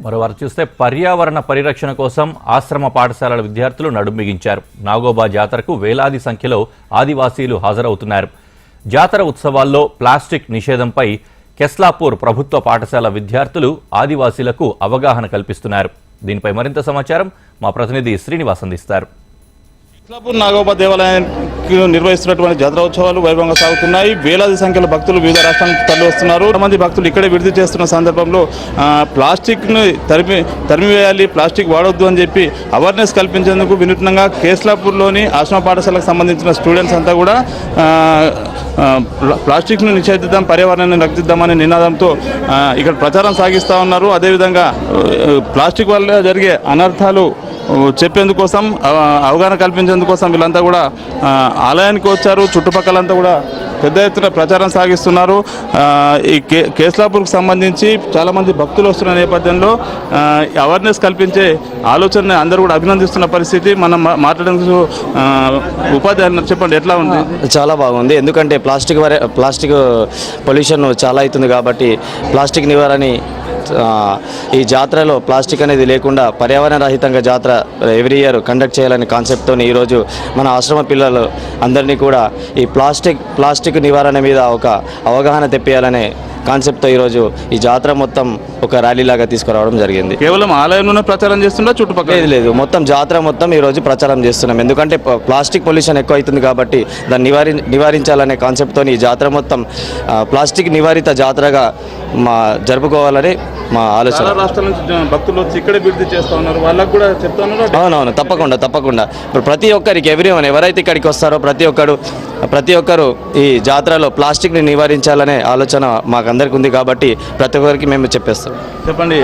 మరోవారు చూస్తే పర్యావరణ పరిరక్షణ కోసం ఆశ్రమ పాఠశాలల విద్యార్థులు నడుంబిగించారు. నాగోబా జాతరకు వేలాది సంఖ్యలో ఆదివాసీలు హాజరవుతున్నారు. జాతర ఉత్సవాల్లో ప్లాస్టిక్ నిషేధంపై కెస్లాపూర్ ప్రభుత్వ పాఠశాల విద్యార్థులు ఆదివాసీలకు అవగాహన కల్పిస్తున్నారు. దీనిపై మరింత సమాచారం మా ప్రతినిధి శ్రీనివాస్ అందిస్తారు. కెస్లాపూర్ నాగోబా దేవాలయానికి నిర్వహిస్తున్నటువంటి జాతర ఉత్సవాలు వైభవంగా సాగుతున్నాయి. వేలాది సంఖ్యలో భక్తులు వివిధ రాష్ట్రాల నుంచి తరలి వస్తున్నారు. కొంతమంది భక్తులు ఇక్కడే విడుదల చేస్తున్న సందర్భంలో ప్లాస్టిక్ను తరిమివేయాలి, ప్లాస్టిక్ వాడొద్దు అని చెప్పి అవేర్నెస్ కల్పించేందుకు వినూత్నంగా కెస్లాపూర్లోని ఆశ్రమ పాఠశాలకు సంబంధించిన స్టూడెంట్స్ అంతా కూడా ప్లాస్టిక్ను నిషేధిద్దాం, పర్యావరణాన్ని రక్షిద్దామనే నినాదంతో ఇక్కడ ప్రచారం సాగిస్తూ ఉన్నారు. అదేవిధంగా ప్లాస్టిక్ వల్ల జరిగే అనర్థాలు చెప్పేందుకోసం, అవగాహన కల్పించేందుకోసం వీళ్ళంతా కూడా ఆలయానికి వచ్చారు. చుట్టుపక్కలంతా కూడా పెద్ద ఎత్తున ప్రచారం సాగిస్తున్నారు. ఈ కెస్లాపూర్కు సంబంధించి చాలామంది భక్తులు వస్తున్న నేపథ్యంలో అవేర్నెస్ కల్పించే ఆలోచన అందరూ కూడా అభినందిస్తున్న పరిస్థితి. మనం మాట్లాడేందుకు ఉపాధ్యాయులు చెప్పండి, ఎట్లా ఉంది? చాలా బాగుంది. ఎందుకంటే ప్లాస్టిక్ పొల్యూషన్ చాలా అవుతుంది కాబట్టి ప్లాస్టిక్ నివారణ ఈ జాతరలో ప్లాస్టిక్ అనేది లేకుండా పర్యావరణ రహితంగా జాతర ఎవ్రీ ఇయర్ కండక్ట్ చేయాలనే కాన్సెప్ట్తో ఈరోజు మన ఆశ్రమ పిల్లలు అందరినీ కూడా ఈ ప్లాస్టిక్ నివారణ మీద ఒక అవగాహన తెప్పియాలనే కాన్సెప్ట్తో ఈరోజు ఈ జాతర మొత్తం ఒక ర్యాలీలాగా తీసుకురావడం జరిగింది. కేవలం ఆలయంలోనే ప్రచారం చేస్తున్నా, చుట్టుపక్కల లేదు, మొత్తం జాతర మొత్తం ఈరోజు ప్రచారం చేస్తున్నాం. ఎందుకంటే ప్లాస్టిక్ పొల్యూషన్ ఎక్కువ అవుతుంది కాబట్టి దాన్ని నివారించాలనే కాన్సెప్ట్తో ఈ జాతర మొత్తం ప్లాస్టిక్ నివారిత జాతరగా జరుపుకోవాలని మా ఆలోచన. రాష్ట్రాల నుంచి భక్తులు వచ్చి ఇక్కడే విడుదల చేస్తూ ఉన్నారు, వాళ్ళకు కూడా చెప్తా ఉన్నారు. అవునవును, తప్పకుండా ఇప్పుడు ప్రతి ఒక్కరికి ఎవరైతే ఇక్కడికి వస్తారో ప్రతి ఒక్కరు ఈ జాతరలో ప్లాస్టిక్ని నివారించాలనే ఆలోచన మాకందరికి ఉంది కాబట్టి ప్రతి ఒక్కరికి మేము చెప్పేస్తాం. చెప్పండి,